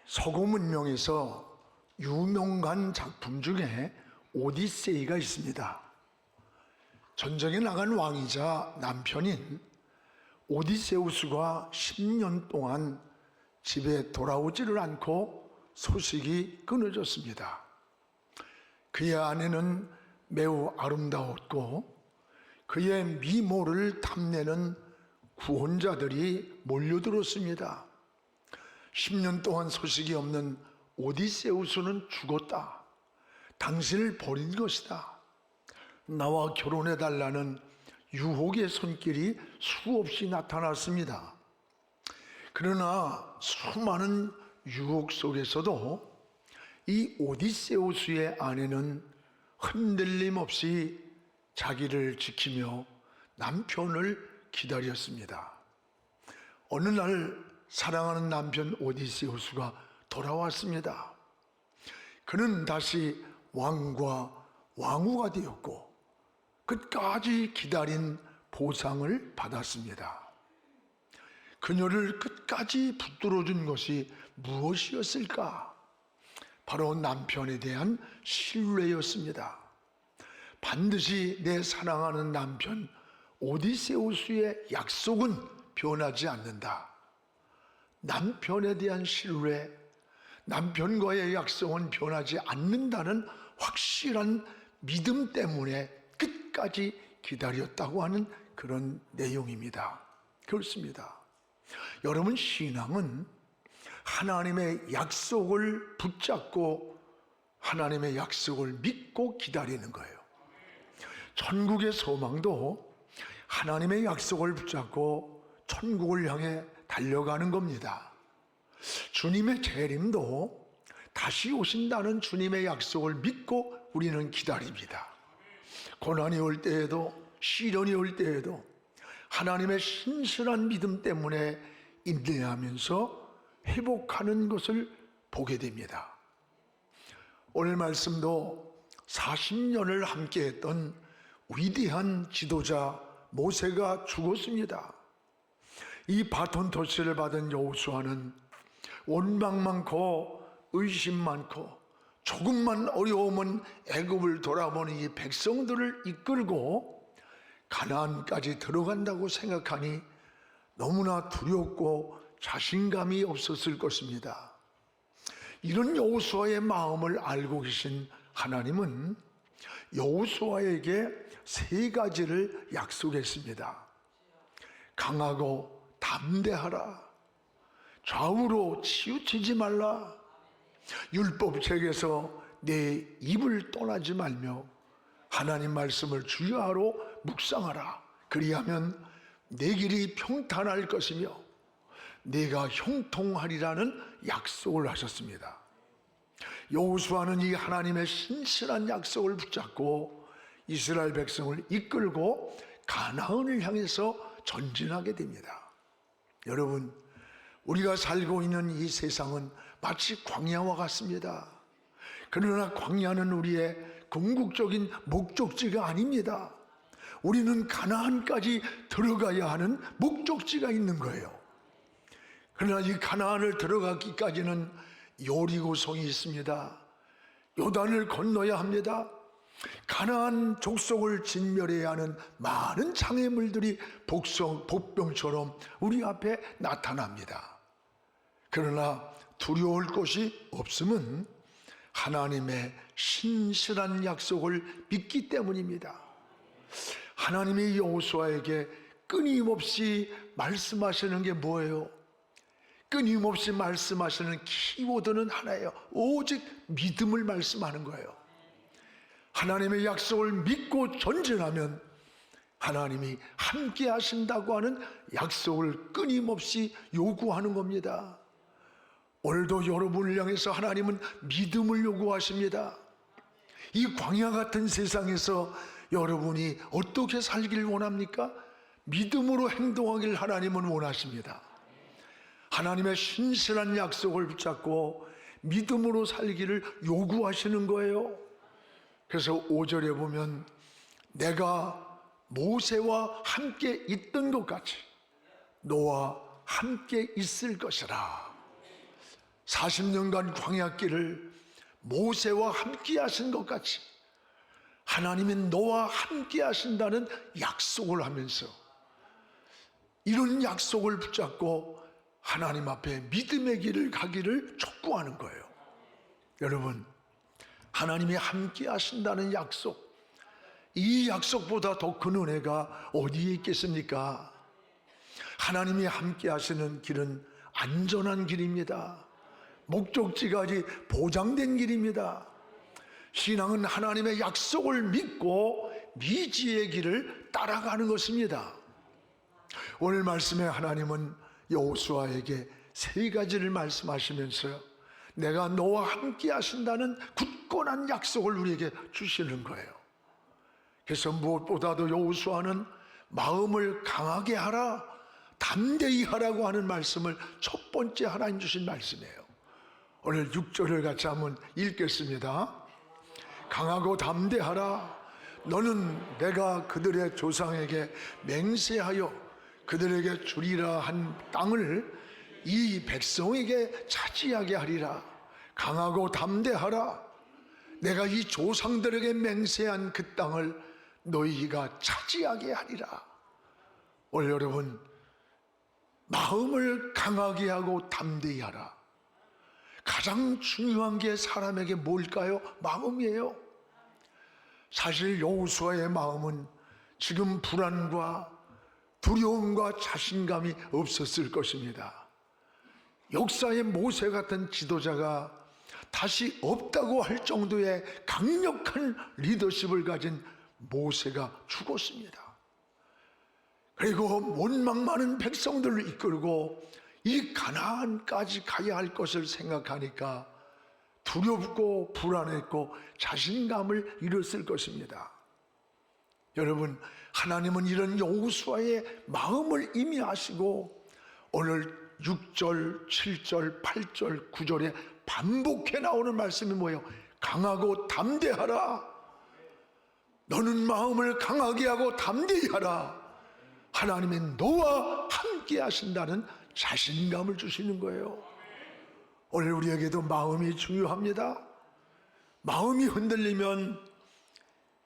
서구 문명에서 유명한 작품 중에 오디세이가 있습니다. 전쟁에 나간 왕이자 남편인 오디세우스가 10년 동안 집에 돌아오지를 않고 소식이 끊어졌습니다. 그의 아내는 매우 아름다웠고 그의 미모를 탐내는 구혼자들이 몰려들었습니다. 10년 동안 소식이 없는 오디세우스는 죽었다. 당신을 버린 것이다. 나와 결혼해달라는 유혹의 손길이 수없이 나타났습니다. 그러나 수많은 유혹 속에서도 이 오디세우스의 아내는 흔들림 없이 자기를 지키며 남편을 기다렸습니다. 어느 날 사랑하는 남편 오디세우스가 돌아왔습니다. 그는 다시 왕과 왕후가 되었고 끝까지 기다린 보상을 받았습니다. 그녀를 끝까지 붙들어준 것이 무엇이었을까? 바로 남편에 대한 신뢰였습니다. 반드시 내 사랑하는 남편 오디세우스의 약속은 변하지 않는다. 남편에 대한 신뢰, 남편과의 약속은 변하지 않는다는 확실한 믿음 때문에 끝까지 기다렸다고 하는 그런 내용입니다. 그렇습니다. 여러분, 신앙은 하나님의 약속을 붙잡고 하나님의 약속을 믿고 기다리는 거예요. 천국의 소망도 하나님의 약속을 붙잡고 천국을 향해 달려가는 겁니다. 주님의 재림도 다시 오신다는 주님의 약속을 믿고 우리는 기다립니다. 고난이 올 때에도 시련이 올 때에도 하나님의 신실한 믿음 때문에 인내하면서 회복하는 것을 보게 됩니다. 오늘 말씀도 40년을 함께했던 위대한 지도자 모세가 죽었습니다. 이 바톤 토스를 받은 여호수아는 원망 많고 의심 많고 조금만 어려우면 애굽을 돌아보는 이 백성들을 이끌고 가나안까지 들어간다고 생각하니 너무나 두렵고 자신감이 없었을 것입니다. 이런 여호수아의 마음을 알고 계신 하나님은 여호수아에게 3가지를 약속했습니다. 강하고 담대하라. 좌우로 치우치지 말라. 율법책에서 내 입을 떠나지 말며 하나님 말씀을 주야로 묵상하라. 그리하면 내 길이 평탄할 것이며 내가 형통하리라는 약속을 하셨습니다. 여호수아는 이 하나님의 신실한 약속을 붙잡고 이스라엘 백성을 이끌고 가나안을 향해서 전진하게 됩니다. 여러분, 우리가 살고 있는 이 세상은 마치 광야와 같습니다. 그러나 광야는 우리의 궁극적인 목적지가 아닙니다. 우리는 가나안까지 들어가야 하는 목적지가 있는 거예요. 그러나 이 가나안을 들어가기까지는 여리고성이 있습니다. 요단을 건너야 합니다. 가나안 족속을 진멸해야 하는 많은 장애물들이 복병처럼 우리 앞에 나타납니다. 그러나 두려울 것이 없음은 하나님의 신실한 약속을 믿기 때문입니다. 하나님이 여호수아에게 끊임없이 말씀하시는 게 뭐예요? 끊임없이 말씀하시는 키워드는 하나예요. 오직 믿음을 말씀하는 거예요. 하나님의 약속을 믿고 전진하면 하나님이 함께 하신다고 하는 약속을 끊임없이 요구하는 겁니다. 오늘도 여러분을 향해서 하나님은 믿음을 요구하십니다. 이 광야 같은 세상에서 여러분이 어떻게 살기를 원합니까? 믿음으로 행동하기를 하나님은 원하십니다. 하나님의 신실한 약속을 붙잡고 믿음으로 살기를 요구하시는 거예요. 그래서 5절에 보면 내가 모세와 함께 있던 것 같이 너와 함께 있을 것이라. 40년간 광야길을 모세와 함께 하신 것 같이 하나님이 너와 함께 하신다는 약속을 하면서 이런 약속을 붙잡고 하나님 앞에 믿음의 길을 가기를 촉구하는 거예요. 여러분, 하나님이 함께 하신다는 약속, 이 약속보다 더 큰 은혜가 어디에 있겠습니까? 하나님이 함께 하시는 길은 안전한 길입니다. 목적지까지 보장된 길입니다. 신앙은 하나님의 약속을 믿고 미지의 길을 따라가는 것입니다. 오늘 말씀에 하나님은 여호수아에게 세 가지를 말씀하시면서 내가 너와 함께 하신다는 굳건한 약속을 우리에게 주시는 거예요. 그래서 무엇보다도 여호수아는 마음을 강하게 하라, 담대히 하라고 하는 말씀을 첫 번째 하나님 주신 말씀이에요. 오늘 6절을 같이 한번 읽겠습니다. 강하고 담대하라. 너는 내가 그들의 조상에게 맹세하여 그들에게 주리라 한 땅을 이 백성에게 차지하게 하리라. 강하고 담대하라. 내가 이 조상들에게 맹세한 그 땅을 너희가 차지하게 하리라. 오늘 여러분, 마음을 강하게 하고 담대히 하라. 가장 중요한 게 사람에게 뭘까요? 마음이에요. 사실 여호수아의 마음은 지금 불안과 두려움과 자신감이 없었을 것입니다. 역사의 모세 같은 지도자가 다시 없다고 할 정도의 강력한 리더십을 가진 모세가 죽었습니다. 그리고 원망 많은 백성들을 이끌고 이 가나안까지 가야 할 것을 생각하니까 두렵고 불안했고 자신감을 잃었을 것입니다. 여러분, 하나님은 이런 여호수아의 마음을 이미 아시고 오늘 6절, 7절, 8절, 9절에 반복해 나오는 말씀이 뭐예요? 강하고 담대하라. 너는 마음을 강하게 하고 담대히 하라. 하나님이 너와 함께 하신다는 자신감을 주시는 거예요. 오늘 우리에게도 마음이 중요합니다. 마음이 흔들리면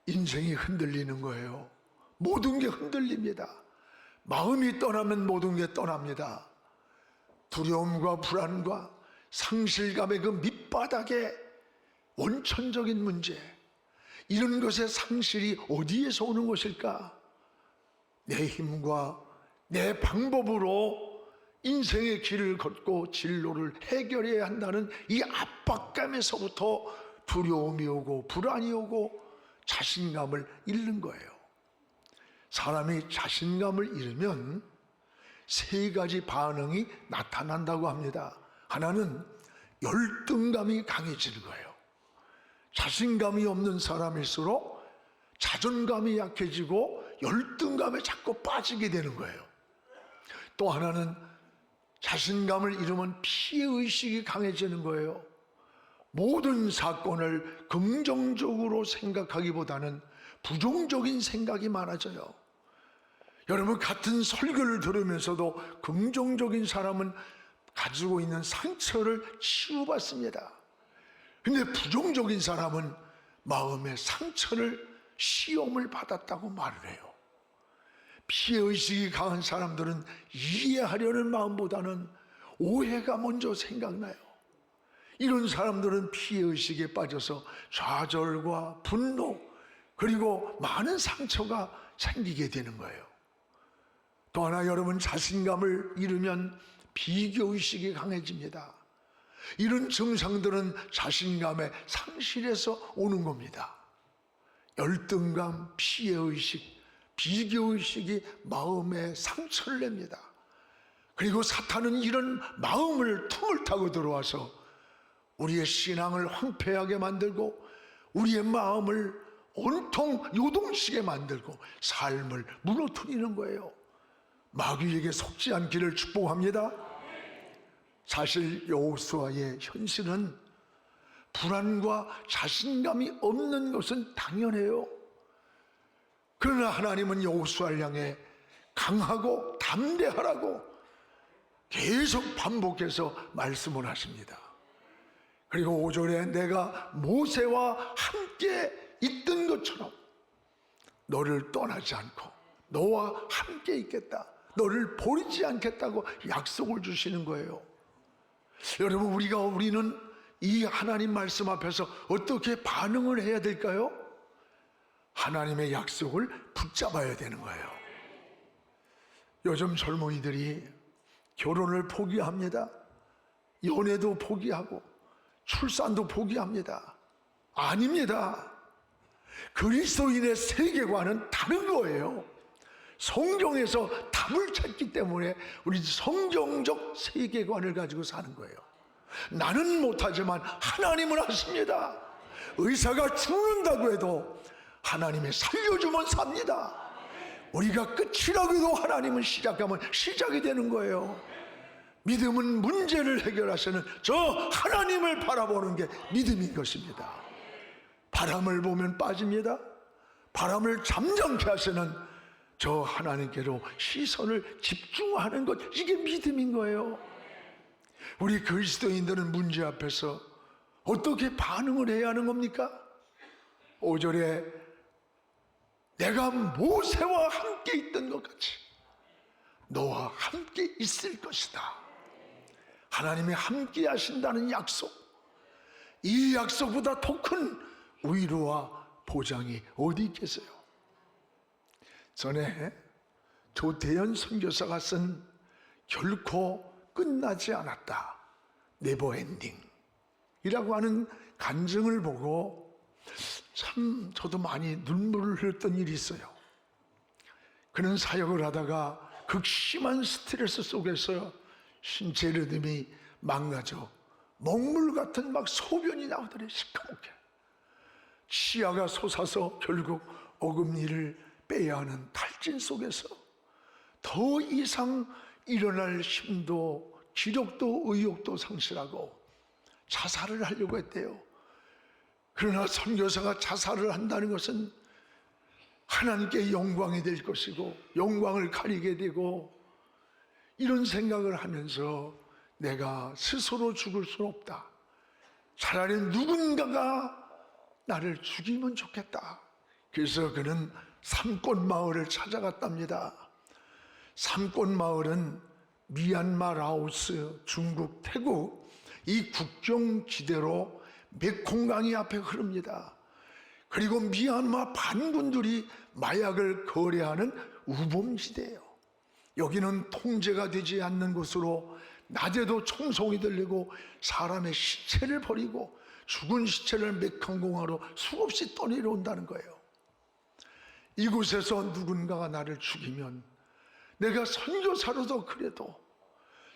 인생이 흔들리는 거예요. 모든 게 흔들립니다. 마음이 떠나면 모든 게 떠납니다. 두려움과 불안과 상실감의 그 밑바닥에 원천적인 문제, 이런 것의 상실이 어디에서 오는 것일까? 내 힘과 내 방법으로 인생의 길을 걷고 진로를 해결해야 한다는 이 압박감에서부터 두려움이 오고 불안이 오고 자신감을 잃는 거예요. 사람이 자신감을 잃으면 세 가지 반응이 나타난다고 합니다. 하나는 열등감이 강해지는 거예요. 자신감이 없는 사람일수록 자존감이 약해지고 열등감에 자꾸 빠지게 되는 거예요. 또 하나는 자신감을 잃으면 피해의식이 강해지는 거예요. 모든 사건을 긍정적으로 생각하기보다는 부정적인 생각이 많아져요. 여러분, 같은 설교를 들으면서도 긍정적인 사람은 가지고 있는 상처를 치유받습니다. 근데 부정적인 사람은 마음의 상처를, 시험을 받았다고 말을 해요. 피해의식이 강한 사람들은 이해하려는 마음보다는 오해가 먼저 생각나요. 이런 사람들은 피해의식에 빠져서 좌절과 분노, 그리고 많은 상처가 생기게 되는 거예요. 또 하나, 여러분, 자신감을 잃으면 비교의식이 강해집니다. 이런 증상들은 자신감의 상실에서 오는 겁니다. 열등감, 피해의식, 비교의식이 마음에 상처를 냅니다. 그리고 사탄은 이런 마음을 틈을 타고 들어와서 우리의 신앙을 황폐하게 만들고 우리의 마음을 온통 요동치게 만들고 삶을 무너뜨리는 거예요. 마귀에게 속지 않기를 축복합니다. 사실 여호수아의 현실은 불안과 자신감이 없는 것은 당연해요. 그러나 하나님은 여호수아를 향해 강하고 담대하라고 계속 반복해서 말씀을 하십니다. 그리고 5절에 내가 모세와 함께 있던 것처럼 너를 떠나지 않고 너와 함께 있겠다, 너를 버리지 않겠다고 약속을 주시는 거예요. 여러분, 우리는 이 하나님 말씀 앞에서 어떻게 반응을 해야 될까요? 하나님의 약속을 붙잡아야 되는 거예요. 요즘 젊은이들이 결혼을 포기합니다. 연애도 포기하고 출산도 포기합니다. 아닙니다. 그리스도인의 세계관은 다른 거예요. 성경에서 답을 찾기 때문에 우리 성경적 세계관을 가지고 사는 거예요. 나는 못하지만 하나님은 하십니다. 의사가 죽는다고 해도 하나님이 살려주면 삽니다. 우리가 끝이라고 해도 하나님은 시작하면 시작이 되는 거예요. 믿음은 문제를 해결하시는 저 하나님을 바라보는 게 믿음인 것입니다. 바람을 보면 빠집니다. 바람을 잠잠케 하시는 저 하나님께로 시선을 집중하는 것, 이게 믿음인 거예요. 우리 그리스도인들은 문제 앞에서 어떻게 반응을 해야 하는 겁니까? 5절에 내가 모세와 함께 있던 것 같이 너와 함께 있을 것이다. 하나님이 함께 하신다는 약속, 이 약속보다 더 큰 위로와 보장이 어디 있겠어요? 전에 조태현 선교사가 쓴 결코 끝나지 않았다, 네버 엔딩이라고 하는 간증을 보고 참 저도 많이 눈물을 흘렸던 일이 있어요. 그는 사역을 하다가 극심한 스트레스 속에서 신체 리듬이 망가져 먹물 같은 막 소변이 나오더래. 시커멓게 치아가 솟아서 결국 어금니를 빼야 하는 탈진 속에서 더 이상 일어날 힘도 기력도 의욕도 상실하고 자살을 하려고 했대요. 그러나 선교사가 자살을 한다는 것은 하나님께 영광이 될 것이고 영광을 가리게 되고, 이런 생각을 하면서 내가 스스로 죽을 수는 없다, 차라리 누군가가 나를 죽이면 좋겠다. 그래서 그는 삼꽃마을을 찾아갔답니다. 삼꽃마을은 미얀마, 라오스, 중국, 태국 이 국경지대로 메콩강이 앞에 흐릅니다. 그리고 미얀마 반군들이 마약을 거래하는 우범지대예요. 여기는 통제가 되지 않는 곳으로 낮에도 총성이 들리고 사람의 시체를 버리고 죽은 시체를 메콩강으로 수없이 떠내려온다는 거예요. 이곳에서 누군가가 나를 죽이면 내가 선교사로도 그래도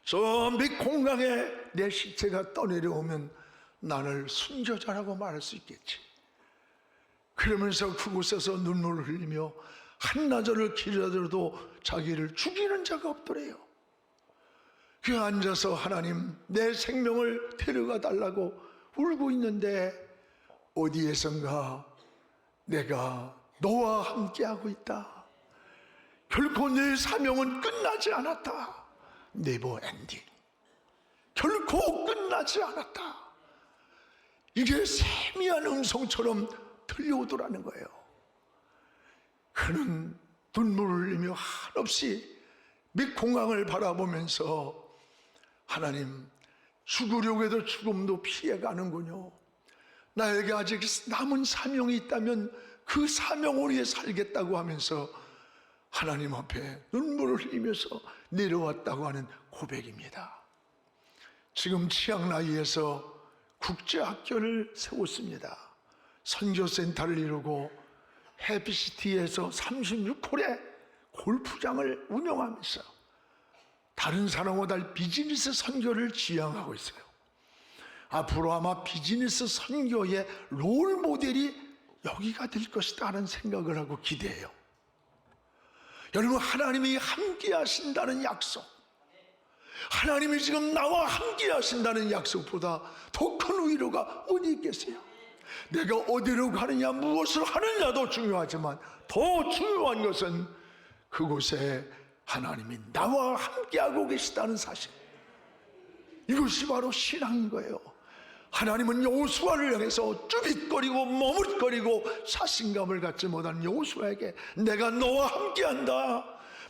저 메콩강에 내 시체가 떠내려오면 나를 순교자라고 말할 수 있겠지. 그러면서 그곳에서 눈물을 흘리며 한나절을 기다려도 자기를 죽이는 자가 없더래요. 그 앉아서 하나님, 내 생명을 데려가 달라고 울고 있는데 어디에선가 내가 너와 함께하고 있다. 결코 내 사명은 끝나지 않았다. 네버 엔딩. 결코 끝나지 않았다. 이게 세미한 음성처럼 들려오더라는 거예요. 그는 눈물을 흘리며 한없이 메콩강을 바라보면서 하나님, 죽으려고 해도 죽음도 피해가는군요. 나에게 아직 남은 사명이 있다면 그 사명을 위해 살겠다고 하면서 하나님 앞에 눈물을 흘리면서 내려왔다고 하는 고백입니다. 지금 치앙라이에서 국제학교를 세웠습니다. 선교센터를 이루고 해피시티에서 36홀의 골프장을 운영하면서 다른 사람보다 비즈니스 선교를 지향하고 있어요. 앞으로 아마 비즈니스 선교의 롤 모델이 여기가 될 것이다 하는 생각을 하고 기대해요. 여러분, 하나님이 함께 하신다는 약속, 하나님이 지금 나와 함께 하신다는 약속보다 더 큰 위로가 어디 있겠어요? 내가 어디로 가느냐, 무엇을 하느냐도 중요하지만 더 중요한 것은 그곳에 하나님이 나와 함께하고 계시다는 사실, 이것이 바로 신앙인 거예요. 하나님은 여호수아를 향해서 쭈빗거리고 머뭇거리고 자신감을 갖지 못한 여호수아에게 내가 너와 함께한다,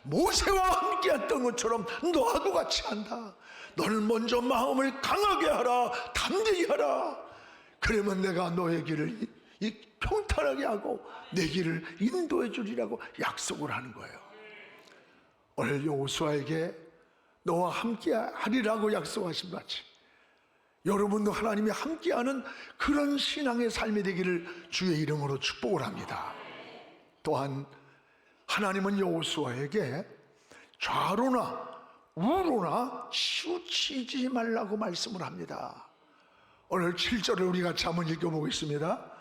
모세와 함께했던 것처럼 너하고 같이 한다, 너는 먼저 마음을 강하게 하라, 담대히 하라, 그러면 내가 너의 길을 평탄하게 하고 내 길을 인도해 주리라고 약속을 하는 거예요. 오늘 여호수아에게 너와 함께 하리라고 약속하신 것 같이 여러분도 하나님이 함께하는 그런 신앙의 삶이 되기를 주의 이름으로 축복을 합니다. 또한 하나님은 여호수아에게 좌로나 우로나 치우치지 말라고 말씀을 합니다. 오늘 7절을 우리 같이 한번 읽어보겠습니다.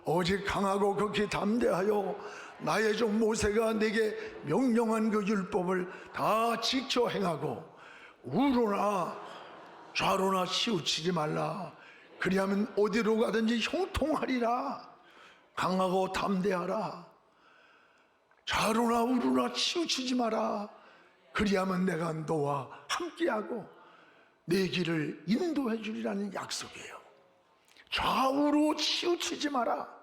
오직 강하고 극히 담대하여 나의 종 모세가 내게 명령한 그 율법을 다 지켜 행하고 우로나 좌로나 치우치지 말라. 그리하면 어디로 가든지 형통하리라. 강하고 담대하라. 좌로나 우로나 치우치지 마라. 그리하면 내가 너와 함께하고 내 길을 인도해 주리라는 약속이에요. 좌우로 치우치지 마라.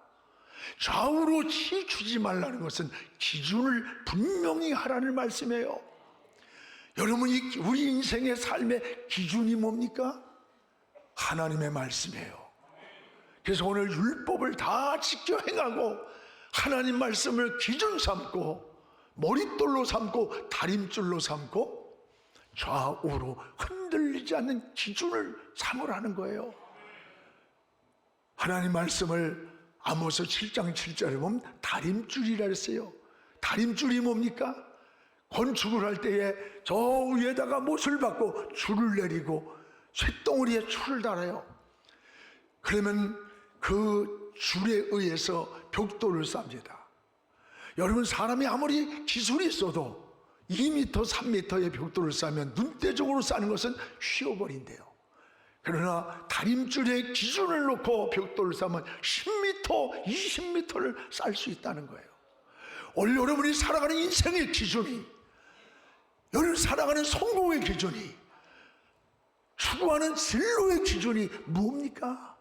좌우로 치우치지 말라는 것은 기준을 분명히 하라는 말씀이에요. 여러분, 우리 인생의 삶의 기준이 뭡니까? 하나님의 말씀이에요. 그래서 오늘 율법을 다 지켜 행하고 하나님 말씀을 기준 삼고 머릿돌로 삼고 다림줄로 삼고 좌우로 흔들리지 않는 기준을 삼으라는 거예요. 하나님 말씀을 아모스 7장 7절에 보면 다림줄이라 했어요. 다림줄이 뭡니까? 건축을 할 때에 저 위에다가 못을 박고 줄을 내리고 쇳덩어리에 줄을 달아요. 그러면 그 줄에 의해서 벽돌을 쌉니다. 여러분, 사람이 아무리 기술이 있어도 2m, 3m의 벽돌을 싸면 눈대중으로 싸는 것은 쉬어버린대요. 그러나 다림줄에 기준을 놓고 벽돌을 싸면 10m, 20m를 쌀 수 있다는 거예요. 오늘 여러분이 살아가는 인생의 기준이, 여러분 살아가는 성공의 기준이, 추구하는 진로의 기준이 뭡니까?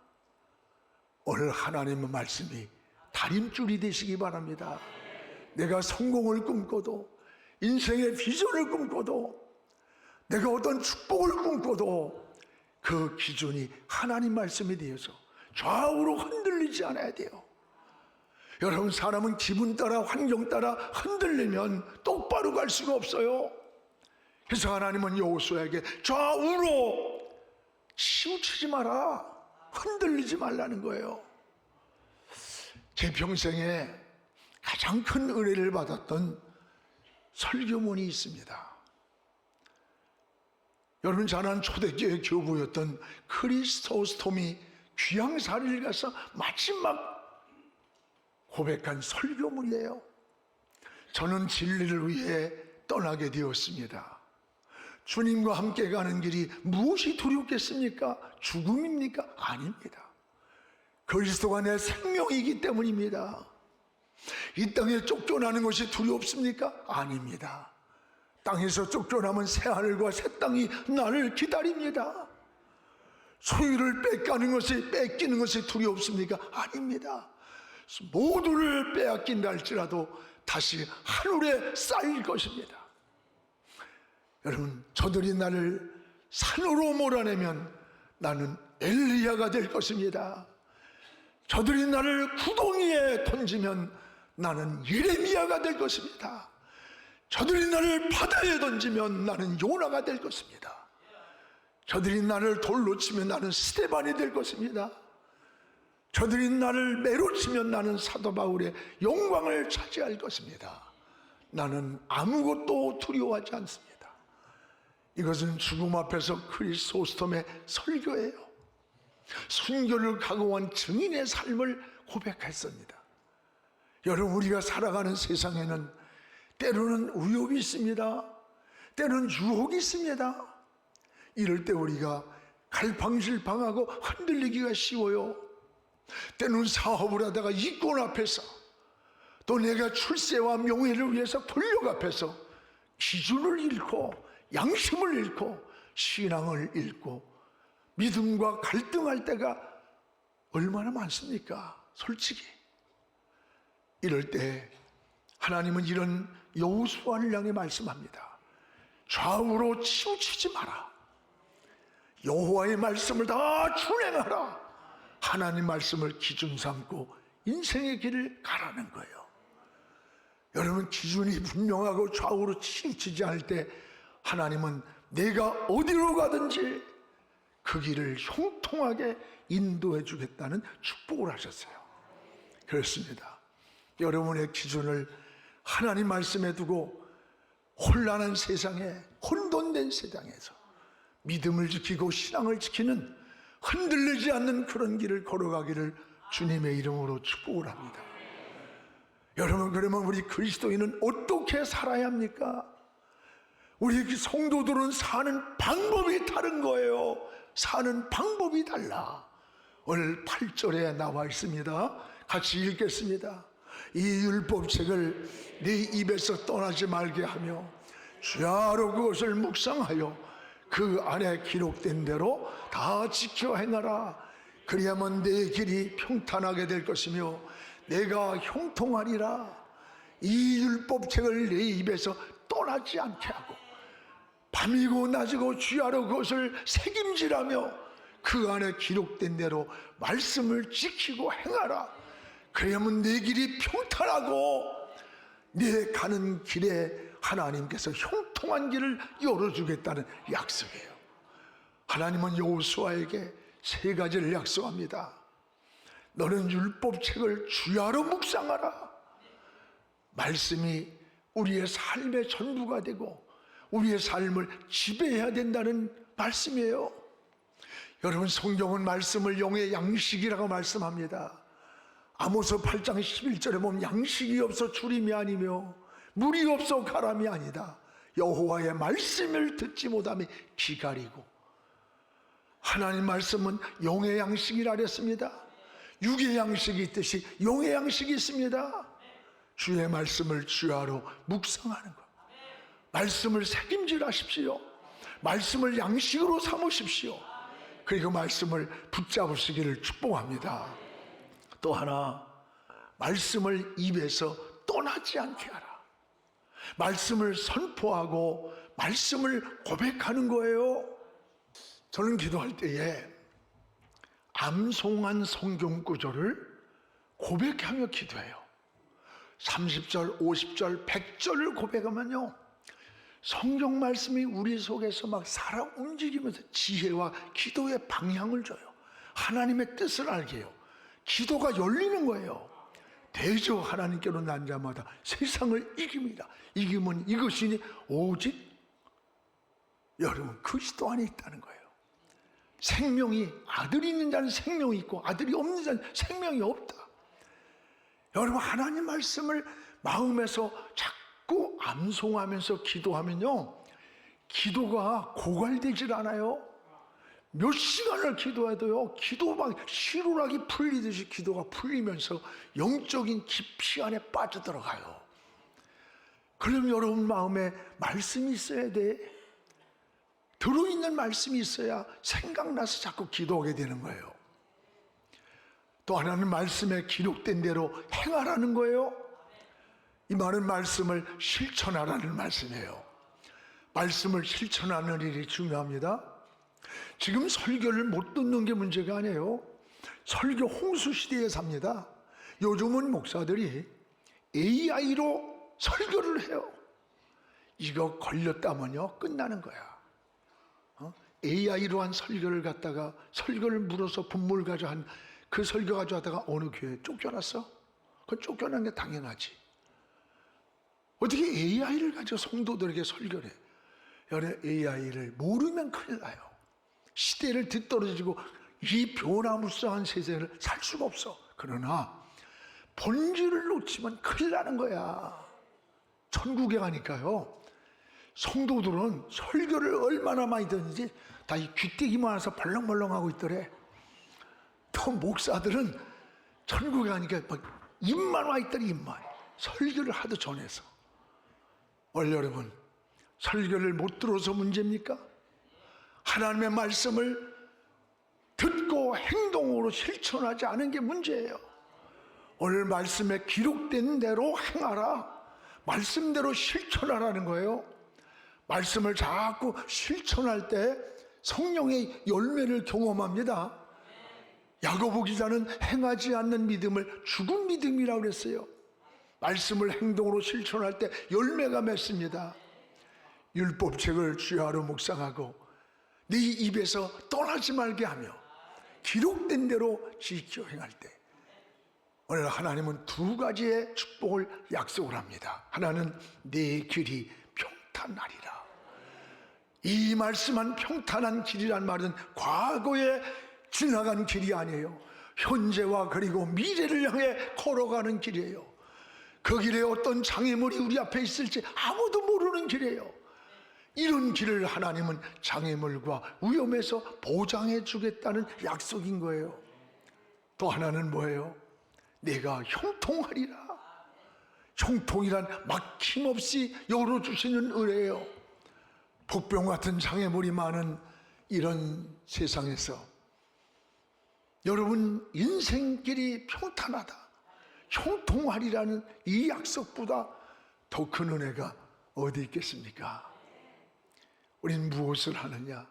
오늘 하나님의 말씀이 다림줄이 되시기 바랍니다. 내가 성공을 꿈꿔도, 인생의 비전을 꿈꿔도, 내가 어떤 축복을 꿈꿔도 그 기준이 하나님 말씀이 되어서 좌우로 흔들리지 않아야 돼요. 여러분, 사람은 기분 따라 환경 따라 흔들리면 똑바로 갈 수가 없어요. 그래서 하나님은 여호수아에게 좌우로 치우치지 마라, 흔들리지 말라는 거예요. 제 평생에 가장 큰 은혜를 받았던 설교문이 있습니다. 여러분, 저는 초대교회 교부였던 크리스토스톰이 귀향살이를 가서 마지막 고백한 설교문이에요. 저는 진리를 위해 떠나게 되었습니다. 주님과 함께 가는 길이 무엇이 두렵겠습니까? 죽음입니까? 아닙니다. 그리스도가 내 생명이기 때문입니다. 이 땅에 쫓겨나는 것이 두렵습니까? 아닙니다. 땅에서 쫓겨나면 새하늘과 새 땅이 나를 기다립니다. 소유를 뺏기는 것이 두렵습니까? 아닙니다. 모두를 빼앗긴다 할지라도 다시 하늘에 쌓일 것입니다. 여러분, 저들이 나를 산으로 몰아내면 나는 엘리야가 될 것입니다. 저들이 나를 구덩이에 던지면 나는 예레미야가 될 것입니다. 저들이 나를 바다에 던지면 나는 요나가 될 것입니다. 저들이 나를 돌로 치면 나는 스데반이 될 것입니다. 저들이 나를 매로 치면 나는 사도 바울의 영광을 차지할 것입니다. 나는 아무것도 두려워하지 않습니다. 이것은 죽음 앞에서 크리스토스톰의 설교예요. 순교를 각오한 증인의 삶을 고백했습니다. 여러분, 우리가 살아가는 세상에는 때로는 위협이 있습니다. 때로는 유혹이 있습니다. 이럴 때 우리가 갈팡질팡하고 흔들리기가 쉬워요. 때로는 사업을 하다가 이권 앞에서, 또 내가 출세와 명예를 위해서 권력 앞에서 기준을 잃고 양심을 잃고 신앙을 잃고 믿음과 갈등할 때가 얼마나 많습니까? 솔직히. 이럴 때 하나님은 이런 여호수아를 향해 말씀합니다. 좌우로 치우치지 마라. 여호와의 말씀을 다 준행하라. 하나님 말씀을 기준 삼고 인생의 길을 가라는 거예요. 여러분, 기준이 분명하고 좌우로 치우치지 않을 때 하나님은 내가 어디로 가든지 그 길을 형통하게 인도해 주겠다는 축복을 하셨어요. 그렇습니다. 여러분의 기준을 하나님 말씀에 두고 혼란한 세상에, 혼돈된 세상에서 믿음을 지키고 신앙을 지키는, 흔들리지 않는 그런 길을 걸어가기를 주님의 이름으로 축복을 합니다. 여러분, 그러면 우리 그리스도인은 어떻게 살아야 합니까? 우리 성도들은 사는 방법이 다른 거예요. 사는 방법이 달라. 오늘 8절에 나와 있습니다. 같이 읽겠습니다. 이 율법책을 네 입에서 떠나지 말게 하며 주야로 그것을 묵상하여 그 안에 기록된 대로 다 지켜 행하라. 그리하면 내 길이 평탄하게 될 것이며 내가 형통하리라. 이 율법책을 내 입에서 떠나지 않게 하고 밤이고 낮이고 주야로 그것을 새김질하며 그 안에 기록된 대로 말씀을 지키고 행하라. 그러면 내 길이 평탄하고 내 가는 길에 하나님께서 형통한 길을 열어주겠다는 약속이에요. 하나님은 여호수아에게 세 가지를 약속합니다. 너는 율법책을 주야로 묵상하라. 말씀이 우리의 삶의 전부가 되고 우리의 삶을 지배해야 된다는 말씀이에요. 여러분, 성경은 말씀을 영의 양식이라고 말씀합니다. 아모스 8장 11절에 보면 양식이 없어 주림이 아니며 물이 없어 가람이 아니다. 여호와의 말씀을 듣지 못함이 기갈이고. 하나님 말씀은 영의 양식이라 그랬습니다. 육의 양식이 있듯이 영의 양식이 있습니다. 주의 말씀을 주야로 묵상하는 것, 말씀을 새김질하십시오. 말씀을 양식으로 삼으십시오. 그리고 말씀을 붙잡으시기를 축복합니다. 또 하나, 말씀을 입에서 떠나지 않게 하라. 말씀을 선포하고 말씀을 고백하는 거예요. 저는 기도할 때에 암송한 성경 구절을 고백하며 기도해요. 30절, 50절, 100절을 고백하면요, 성경 말씀이 우리 속에서 막 살아 움직이면서 지혜와 기도의 방향을 줘요. 하나님의 뜻을 알게 해요. 기도가 열리는 거예요. 대저 하나님께로 난 자마다 세상을 이깁니다. 이기면 이것이니 오직 여러분 그리스도 안에 있다는 거예요. 생명이, 아들이 있는 자는 생명이 있고 아들이 없는 자는 생명이 없다. 여러분, 하나님 말씀을 마음에서 자꾸 암송하면서 기도하면요, 기도가 고갈되질 않아요. 몇 시간을 기도해도요, 기도 막 시루락이 풀리듯이 기도가 풀리면서 영적인 깊이 안에 빠져들어가요. 그럼 여러분 마음에 말씀이 있어야 돼. 들어있는 말씀이 있어야 생각나서 자꾸 기도하게 되는 거예요. 또 하나는 말씀에 기록된 대로 행하라는 거예요. 이 말은 말씀을 실천하라는 말씀이에요. 말씀을 실천하는 일이 중요합니다. 지금 설교를 못 듣는 게 문제가 아니에요. 설교 홍수 시대에 삽니다. 요즘은 목사들이 AI로 설교를 해요. 이거 걸렸다면요 끝나는 거야. AI로 한 설교를 갖다가 설교를 물어서 분모를 가져 한 그 설교 가지고 하다가 어느 교회에 쫓겨났어? 그건 쫓겨난 게 당연하지. 어떻게 AI를 가지고 성도들에게 설교를 해? 여러분, AI를 모르면 큰일 나요. 시대를 뒤떨어지고 이 변화무쌍한 세상을 살 수가 없어. 그러나 본질을 놓치면 큰일 나는 거야. 천국에 가니까요, 성도들은 설교를 얼마나 많이 듣는지 다 이 귀때기만 해서 벌렁벌렁하고 있더래. 또 목사들은 천국에 가니까 막 입만 와 있더니 입만. 설교를 하도 전해서. 오늘 여러분, 설교를 못 들어서 문제입니까? 하나님의 말씀을 듣고 행동으로 실천하지 않은 게 문제예요. 오늘 말씀에 기록된 대로 행하라. 말씀대로 실천하라는 거예요. 말씀을 자꾸 실천할 때 성령의 열매를 경험합니다. 야고보 기자는 행하지 않는 믿음을 죽은 믿음이라고 그랬어요. 말씀을 행동으로 실천할 때 열매가 맺습니다. 율법책을 주야로 묵상하고 네 입에서 떠나지 말게 하며 기록된 대로 지켜 행할 때, 오늘 하나님은 두 가지의 축복을 약속을 합니다. 하나는 네 길이 평탄하리라. 이 말씀한 평탄한 길이란 말은 과거에 지나간 길이 아니에요. 현재와 그리고 미래를 향해 걸어가는 길이에요. 그 길에 어떤 장애물이 우리 앞에 있을지 아무도 모르는 길이에요. 이런 길을 하나님은 장애물과 위험에서 보장해 주겠다는 약속인 거예요. 또 하나는 뭐예요? 내가 형통하리라. 형통이란 막힘없이 열어주시는 은혜예요. 복병 같은 장애물이 많은 이런 세상에서 여러분 인생길이 평탄하다, 형통하리라는 이 약속보다 더 큰 은혜가 어디 있겠습니까? 우린 무엇을 하느냐,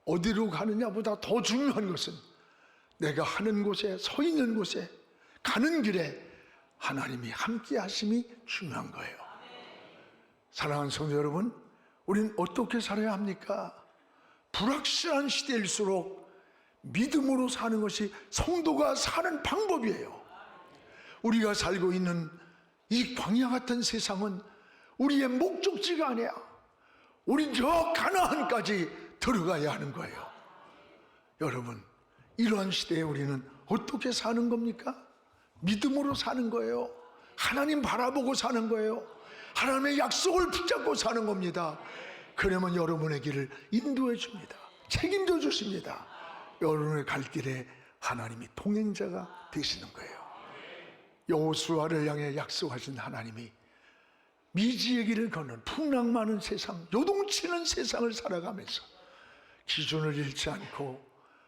어디로 가느냐보다 더 중요한 것은 내가 하는 곳에, 서 있는 곳에, 가는 길에 하나님이 함께 하심이 중요한 거예요. 사랑하는 성도 여러분, 우린 어떻게 살아야 합니까? 불확실한 시대일수록 믿음으로 사는 것이 성도가 사는 방법이에요. 우리가 살고 있는 이 광야 같은 세상은 우리의 목적지가 아니야. 우린 저 가나안까지 들어가야 하는 거예요. 여러분, 이러한 시대에 우리는 어떻게 사는 겁니까? 믿음으로 사는 거예요. 하나님 바라보고 사는 거예요. 하나님의 약속을 붙잡고 사는 겁니다. 그러면 여러분의 길을 인도해 줍니다. 책임져 주십니다. 여러분의 갈 길에 하나님이 동행자가 되시는 거예요. 여호수아를 향해 약속하신 하나님이 미지의 길을 걷는 풍랑 많은 세상, 요동치는 세상을 살아가면서 기준을 잃지 않고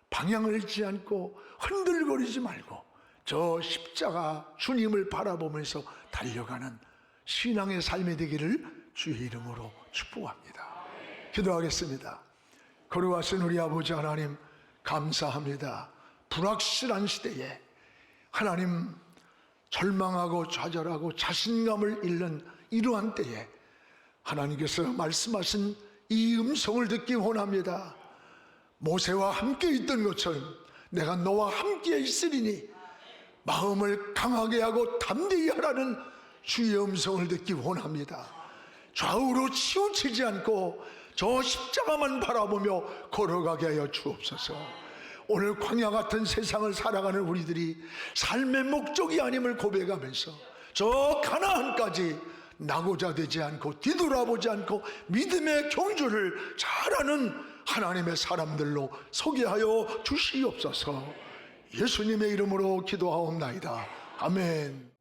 방향을 잃지 않고 흔들거리지 말고 저 십자가 주님을 바라보면서 달려가는 신앙의 삶이 되기를 주의 이름으로 축복합니다. 기도하겠습니다. 거룩하신 우리 아버지 하나님, 감사합니다. 불확실한 시대에 하나님, 절망하고 좌절하고 자신감을 잃는 이러한 때에 하나님께서 말씀하신 이 음성을 듣기 원합니다. 모세와 함께 있던 것처럼 내가 너와 함께 있으리니 마음을 강하게 하고 담대히 하라는 주의 음성을 듣기 원합니다. 좌우로 치우치지 않고 저 십자가만 바라보며 걸어가게 하여 주옵소서. 오늘 광야 같은 세상을 살아가는 우리들이 삶의 목적이 아님을 고백하면서 저 가나안까지 나고자 되지 않고 뒤돌아보지 않고 믿음의 경주를 잘하는 하나님의 사람들로 소개 하여 주시옵소서. 예수님의 이름으로 기도하옵나이다. 아멘.